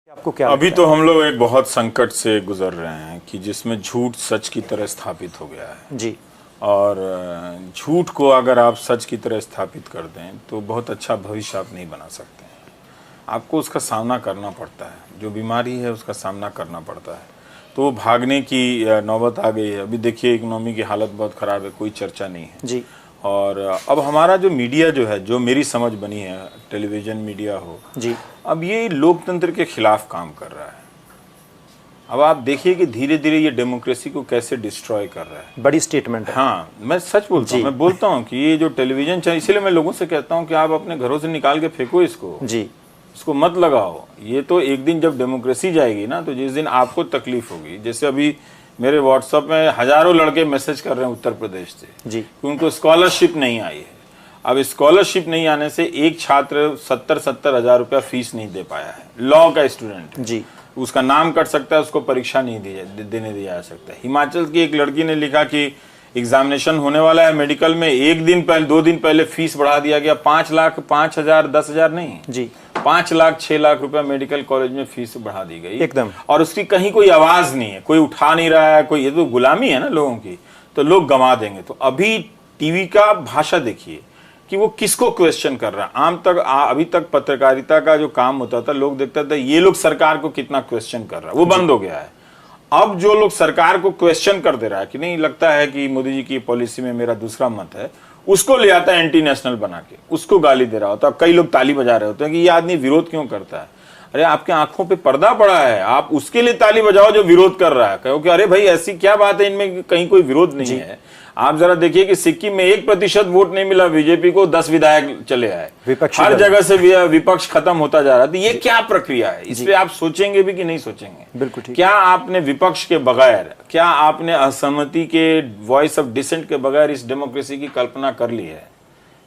आपको क्या अभी तो हम लोग एक बहुत संकट से गुजर रहे हैं कि जिसमें झूठ सच की तरह स्थापित हो गया है जी। और झूठ को अगर आप सच की तरह स्थापित कर दें तो बहुत अच्छा भविष्य आप नहीं बना सकते हैं। आपको उसका सामना करना पड़ता है, जो बीमारी है उसका सामना करना पड़ता है। तो वो भागने की नौबत आ गई है। अभी देखिए इकोनॉमी की हालत बहुत ख़राब है, कोई चर्चा नहीं है जी। और अब हमारा जो मीडिया जो है, जो मेरी समझ बनी है, टेलीविज़न मीडिया हो जी, अब ये लोकतंत्र के खिलाफ काम कर रहा है। अब आप देखिए कि धीरे धीरे ये डेमोक्रेसी को कैसे डिस्ट्रॉय कर रहा है। बड़ी स्टेटमेंट है। हाँ, मैं सच बोलता हूँ, मैं बोलता हूँ कि ये जो टेलीविजन चैनल, इसीलिए मैं लोगों से कहता हूँ कि आप अपने घरों से निकाल के फेंको इसको जी। इसको मत लगाओ। ये तो एक दिन जब डेमोक्रेसी जाएगी ना, तो जिस दिन आपको तकलीफ होगी, जैसे अभी मेरे व्हाट्सएप में हजारों लड़के मैसेज कर रहे हैं उत्तर प्रदेश से जी, कि उनको स्कॉलरशिप नहीं आई है। अब स्कॉलरशिप नहीं आने से एक छात्र 70-70 हज़ार रुपया फीस नहीं दे पाया है। लॉ का स्टूडेंट है, जी। उसका नाम कट सकता है, उसको परीक्षा नहीं देने दिया जा सकता है। हिमाचल की एक लड़की ने लिखा कि एग्जामिनेशन होने वाला है मेडिकल में, एक दिन पहले 2 दिन पहले फीस बढ़ा दिया गया। 5 लाख, 5,000, 10,000 नहीं जी, 5 लाख 6 लाख रुपया मेडिकल कॉलेज में फीस बढ़ा दी गई एकदम। और उसकी कहीं कोई आवाज नहीं है, कोई उठा नहीं रहा है, कोई, ये तो गुलामी है ना लोगों की, तो लोग गंवा देंगे। तो अभी टीवी का भाषा देखिए कि वो किसको क्वेश्चन कर रहा है। अभी तक पत्रकारिता का जो काम होता था, लोग देखते थे ये लोग सरकार को कितना क्वेश्चन कर रहा है, वो बंद हो गया है। अब जो लोग सरकार को क्वेश्चन कर दे रहा है कि नहीं, लगता है कि मोदी जी की पॉलिसी में मेरा दूसरा मत है, उसको ले आता है एंटी नेशनल बना के, उसको गाली दे रहा होता है। कई लोग ताली बजा रहे होते हैं कि ये आदमी विरोध क्यों करता है। अरे आपके आंखों पे पर्दा पड़ा है, आप उसके लिए ताली बजाओ जो विरोध कर रहा है। कहो कि अरे भाई ऐसी क्या बात है इनमें, कहीं कोई विरोध नहीं है। आप जरा देखिए कि सिक्किम में 1% वोट नहीं मिला बीजेपी को, 10 विधायक चले आए। हर जगह से विपक्ष खत्म होता जा रहा है। तो ये क्या प्रक्रिया है, इस पे आप सोचेंगे भी कि नहीं सोचेंगे? बिल्कुल ठीक। क्या आपने विपक्ष के बगैर, क्या आपने असहमति के वॉइस ऑफ डिसेंट के बगैर इस डेमोक्रेसी की कल्पना कर ली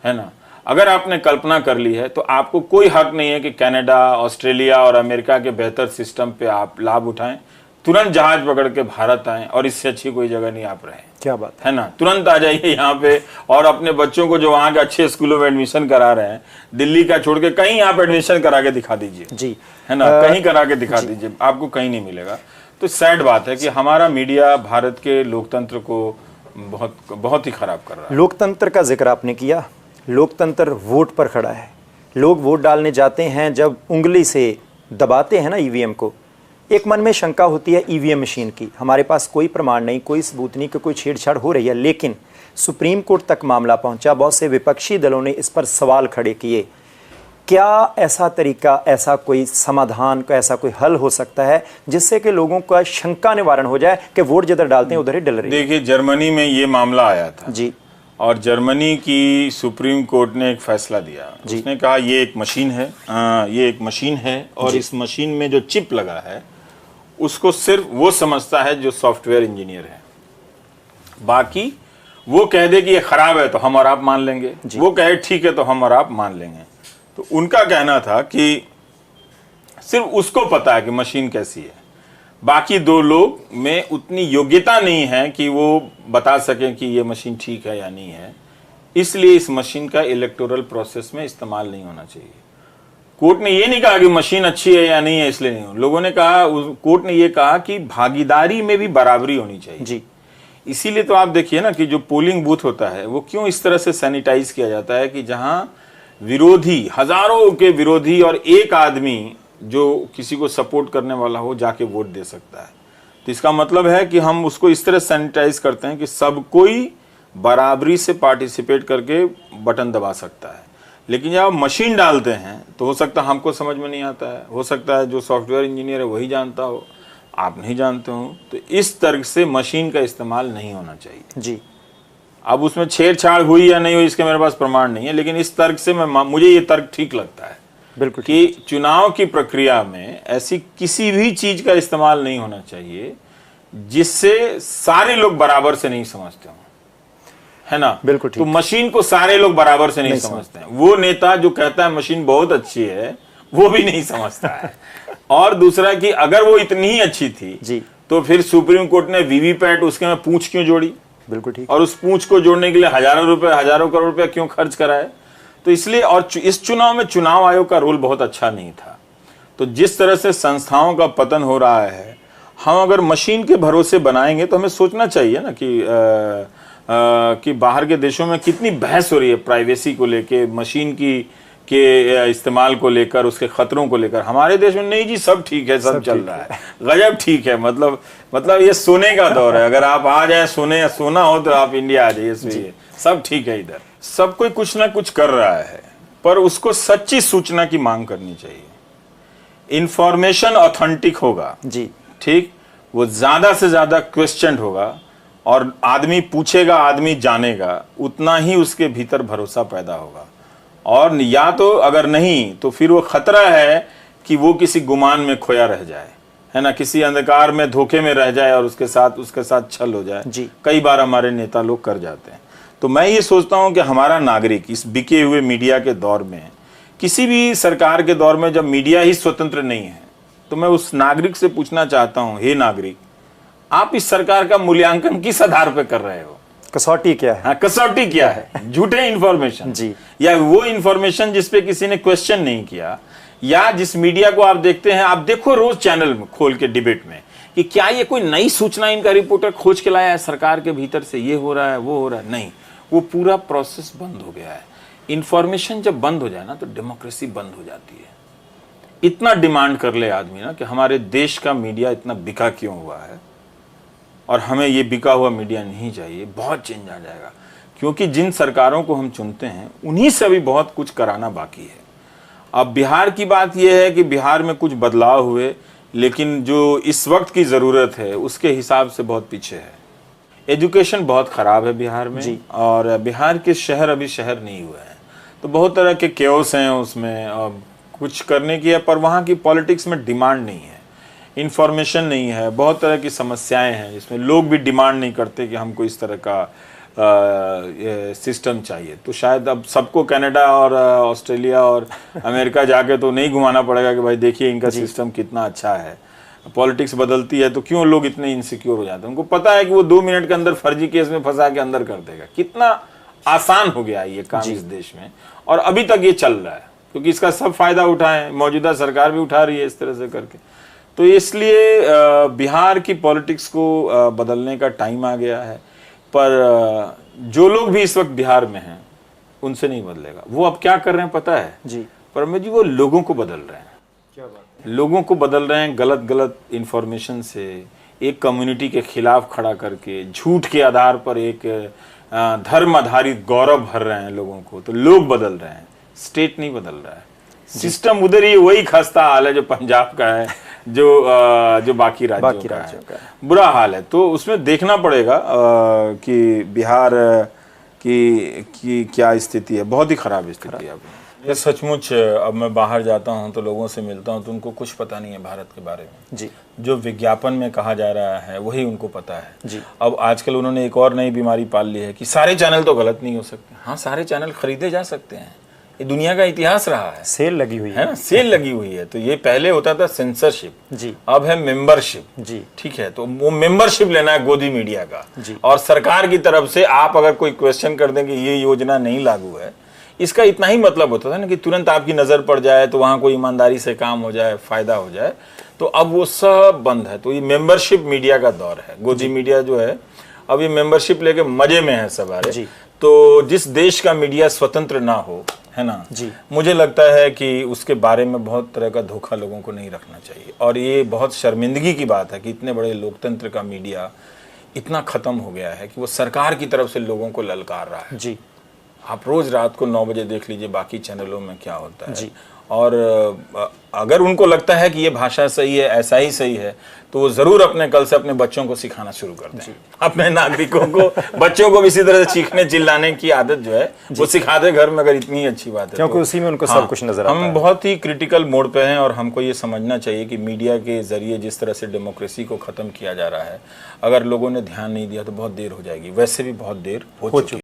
है ना? अगर आपने कल्पना कर ली है तो आपको कोई हक नहीं है कि कनाडा, ऑस्ट्रेलिया और अमेरिका के बेहतर सिस्टम पे आप लाभ उठाएं, तुरंत जहाज पकड़ के भारत आएं और इससे अच्छी कोई जगह नहीं आप रहे। क्या बात है ना? तुरंत आ जाइए यहाँ पे और अपने बच्चों को जो वहाँ के अच्छे स्कूलों में एडमिशन करा रहे हैं, दिल्ली का छोड़ के कहीं आप एडमिशन करा के दिखा दीजिए जी, है ना? कहीं करा के दिखा दीजिए, आपको कहीं नहीं मिलेगा। तो सैड बात है कि हमारा मीडिया भारत के लोकतंत्र को बहुत बहुत ही खराब कर रहा है। लोकतंत्र का जिक्र आपने किया, लोकतंत्र वोट पर खड़ा है। लोग वोट डालने जाते हैं, जब उंगली से दबाते हैं ना ईवीएम को, एक मन में शंका होती है ईवीएम मशीन की। हमारे पास कोई प्रमाण नहीं, कोई सबूत नहीं कि कोई छेड़छाड़ हो रही है, लेकिन सुप्रीम कोर्ट तक मामला पहुंचा। बहुत से विपक्षी दलों ने इस पर सवाल खड़े किए। क्या ऐसा तरीका, ऐसा कोई समाधान, का ऐसा कोई हल हो सकता है जिससे कि लोगों का शंका निवारण हो जाए कि वोट जिधर डालते हैं उधर ही डल रही है? देखिए, जर्मनी में ये मामला आया था जी, और जर्मनी की सुप्रीम कोर्ट ने एक फैसला दिया। उसने कहा ये एक मशीन है, ये एक मशीन है और इस मशीन में जो चिप लगा है उसको सिर्फ वो समझता है जो सॉफ्टवेयर इंजीनियर है। बाकी वो कह दे कि ये खराब है तो हम और आप मान लेंगे, वो कहे ठीक है तो हम और आप मान लेंगे। तो उनका कहना था कि सिर्फ उसको पता है कि मशीन कैसी है, बाकी 2 लोग में उतनी योग्यता नहीं है कि वो बता सकें कि ये मशीन ठीक है या नहीं है। इसलिए इस मशीन का इलेक्टोरल प्रोसेस में इस्तेमाल नहीं होना चाहिए। कोर्ट ने ये नहीं कहा कि मशीन अच्छी है या नहीं है इसलिए नहीं हो। लोगों ने कहा, कोर्ट ने ये कहा कि भागीदारी में भी बराबरी होनी चाहिए जी। इसीलिए तो आप देखिए ना कि जो पोलिंग बूथ होता है वो क्यों इस तरह से सैनिटाइज किया जाता है कि जहां विरोधी, हजारों के विरोधी और एक आदमी जो किसी को सपोर्ट करने वाला हो जाके वोट दे सकता है। तो इसका मतलब है कि हम उसको इस तरह सैनिटाइज करते हैं कि सब कोई बराबरी से पार्टिसिपेट करके बटन दबा सकता है। लेकिन जब आप मशीन डालते हैं तो हो सकता है हमको समझ में नहीं आता है, हो सकता है जो सॉफ्टवेयर इंजीनियर है वही जानता हो, आप नहीं जानते हो। तो इस तर्क से मशीन का इस्तेमाल नहीं होना चाहिए जी। अब उसमें छेड़छाड़ हुई या नहीं हुई इसके मेरे पास प्रमाण नहीं है, लेकिन इस तर्क से मुझे ये तर्क ठीक लगता है बिल्कुल कि चुनाव की प्रक्रिया में ऐसी किसी भी चीज का इस्तेमाल नहीं होना चाहिए जिससे सारे लोग बराबर से नहीं समझते हो, है ना? बिल्कुल ठीक। तो मशीन को सारे लोग बराबर से नहीं समझते हैं। वो नेता जो कहता है मशीन बहुत अच्छी है वो भी नहीं समझता है। और दूसरा कि अगर वो इतनी ही अच्छी थी जी, तो फिर सुप्रीम कोर्ट ने वीवीपैट उसके में पूंछ क्यों जोड़ी? बिल्कुल ठीक। और उस पूंछ को जोड़ने के लिए हजारों करोड़ रुपए क्यों खर्च कराए? तो इसलिए, और इस चुनाव में चुनाव आयोग का रोल बहुत अच्छा नहीं था। तो तो जिस तरह से संस्थाओं का पतन हो रहा है, हम अगर मशीन के भरोसे बनाएंगे तो हमें सोचना चाहिए ना कि बाहर के देशों में कितनी बहस हो रही है प्राइवेसी को लेके, मशीन के इस्तेमाल को लेकर, उसके खतरों को लेकर। हमारे देश में नहीं जी, सब ठीक है, सब चल रहा है, गजब ठीक है। मतलब ये सोने का दौर है। अगर आप आ जाए सोना हो तो आप इंडिया आ जाइए, सोइए, सब ठीक है। इधर सब कोई कुछ ना कुछ कर रहा है, पर उसको सच्ची सूचना की मांग करनी चाहिए। इंफॉर्मेशन ऑथेंटिक होगा जी, ठीक, वो ज्यादा से ज्यादा क्वेश्चन होगा और आदमी पूछेगा, आदमी जानेगा, उतना ही उसके भीतर भरोसा पैदा होगा। और या तो अगर नहीं तो फिर वो खतरा है कि वो किसी गुमान में खोया रह जाए, है ना, किसी अंधकार में, धोखे में रह जाए और उसके साथ छल हो जाए जी। कई बार हमारे नेता लोग कर जाते हैं। तो मैं ये सोचता हूं कि हमारा नागरिक इस बिके हुए मीडिया के दौर में, किसी भी सरकार के दौर में जब मीडिया ही स्वतंत्र नहीं है, तो मैं उस नागरिक से पूछना चाहता हूं, हे नागरिक, आप इस सरकार का मूल्यांकन किस आधार पर कर रहे हो? कसौटी क्या है? हाँ, कसौटी क्या है? झूठे इंफॉर्मेशन जी, या वो इंफॉर्मेशन जिसपे किसी ने क्वेश्चन नहीं किया, या जिस मीडिया को आप देखते हैं, आप देखो रोज चैनल में खोल के डिबेट में कि क्या ये कोई नई सूचना इनका रिपोर्टर खोज के लाया है सरकार के भीतर से, ये हो रहा है, वो हो रहा है। नहीं, वो पूरा प्रोसेस बंद हो गया है। इंफॉर्मेशन जब बंद हो जाए ना तो डेमोक्रेसी बंद हो जाती है। इतना डिमांड कर ले आदमी ना कि हमारे देश का मीडिया इतना बिका क्यों हुआ है और हमें ये बिका हुआ मीडिया नहीं चाहिए, बहुत चेंज आ जाएगा। क्योंकि जिन सरकारों को हम चुनते हैं उन्हीं से अभी बहुत कुछ कराना बाकी है। अब बिहार की बात यह है कि बिहार में कुछ बदलाव हुए, लेकिन जो इस वक्त की ज़रूरत है उसके हिसाब से बहुत पीछे है। एजुकेशन बहुत ख़राब है बिहार में, और बिहार के शहर अभी शहर नहीं हुए हैं, तो बहुत तरह के केओस हैं उसमें, और कुछ करने की है, पर वहाँ की पॉलिटिक्स में डिमांड नहीं है, इंफॉर्मेशन नहीं है, बहुत तरह की समस्याएं हैं जिसमें लोग भी डिमांड नहीं करते कि हमको इस तरह का सिस्टम चाहिए। तो शायद अब सबको कनाडा और ऑस्ट्रेलिया और अमेरिका जाके तो नहीं घुमाना पड़ेगा कि भाई देखिए इनका सिस्टम कितना अच्छा है। पॉलिटिक्स बदलती है तो क्यों लोग इतने इनसिक्योर हो जाते हैं? उनको पता है कि वो 2 मिनट के अंदर फर्जी केस में फंसा के अंदर कर देगा। कितना आसान हो गया ये काम इस देश में, और अभी तक ये चल रहा है क्योंकि इसका सब फायदा उठाए, मौजूदा सरकार भी उठा रही है इस तरह से करके। तो इसलिए बिहार की पॉलिटिक्स को बदलने का टाइम आ गया है, पर जो लोग भी इस वक्त बिहार में हैं उनसे नहीं बदलेगा। वो अब क्या कर रहे हैं पता है जी, परम जी, वो लोगों को बदल रहे हैं। क्या बात है? लोगों को बदल रहे हैं गलत इंफॉर्मेशन से, एक कम्युनिटी के खिलाफ खड़ा करके, झूठ के आधार पर एक धर्म आधारित गौरव भर रहे हैं लोगों को। तो लोग बदल रहे हैं, स्टेट नहीं बदल रहा है। सिस्टम उधर ही वही खस्ता हाल है जो पंजाब का है, जो बाकी राज्यों का है, बुरा हाल है। तो उसमें देखना पड़ेगा कि बिहार की क्या स्थिति है, बहुत ही खराब स्थिति है। ये सचमुच, अब मैं बाहर जाता हूँ तो लोगों से मिलता हूँ तो उनको कुछ पता नहीं है भारत के बारे में जी। जो विज्ञापन में कहा जा रहा है वही उनको पता है जी। अब आजकल उन्होंने एक और नई बीमारी पाल ली है कि सारे चैनल तो गलत नहीं हो सकते। हाँ, सारे चैनल खरीदे जा सकते हैं, ये दुनिया का इतिहास रहा है। सेल लगी हुई है ना, सेल लगी हुई है। तो ये पहले होता था सेंसरशिप जी, अब है मेंबरशिप जी, ठीक है। तो वो मेंबरशिप लेना है गोदी मीडिया का जी। और सरकार की तरफ से आप अगर कोई क्वेश्चन कर दें कि ये योजना नहीं लागू है, इसका इतना ही मतलब होता था ना कि तुरंत आपकी नजर पड़ जाए तो वहां कोई ईमानदारी से काम हो जाए, फायदा हो जाए। तो अब वो सब बंद है। तो ये मेंबरशिप मीडिया का दौर है। गोदी मीडिया जो है अब ये मेंबरशिप लेके मजे में है सवारे। तो जिस देश का मीडिया स्वतंत्र ना हो, है ना जी, मुझे लगता है कि उसके बारे में बहुत तरह का धोखा लोगों को नहीं रखना चाहिए। और ये बहुत शर्मिंदगी की बात है कि इतने बड़े लोकतंत्र का मीडिया इतना खत्म हो गया है कि वो सरकार की तरफ से लोगों को ललकार रहा है। जी। आप रोज रात को 9 बजे देख लीजिए बाकी चैनलों में क्या होता है जी। और अगर उनको लगता है कि ये भाषा सही है, ऐसा ही सही है, तो वो जरूर अपने कल से अपने बच्चों को सिखाना शुरू कर दें। अपने नागरिकों को, बच्चों को भी इसी तरह से चीखने चिल्लाने की आदत जो है वो सिखा दे घर में, अगर इतनी अच्छी बात है। क्योंकि उसी में उनको सब कुछ नजर आता है। हम बहुत ही क्रिटिकल मोड पे हैं और हमको ये समझना चाहिए कि मीडिया के जरिए जिस तरह से डेमोक्रेसी को खत्म किया जा रहा है, अगर लोगों ने ध्यान नहीं दिया तो बहुत देर हो जाएगी। वैसे भी बहुत देर हो चुकी है।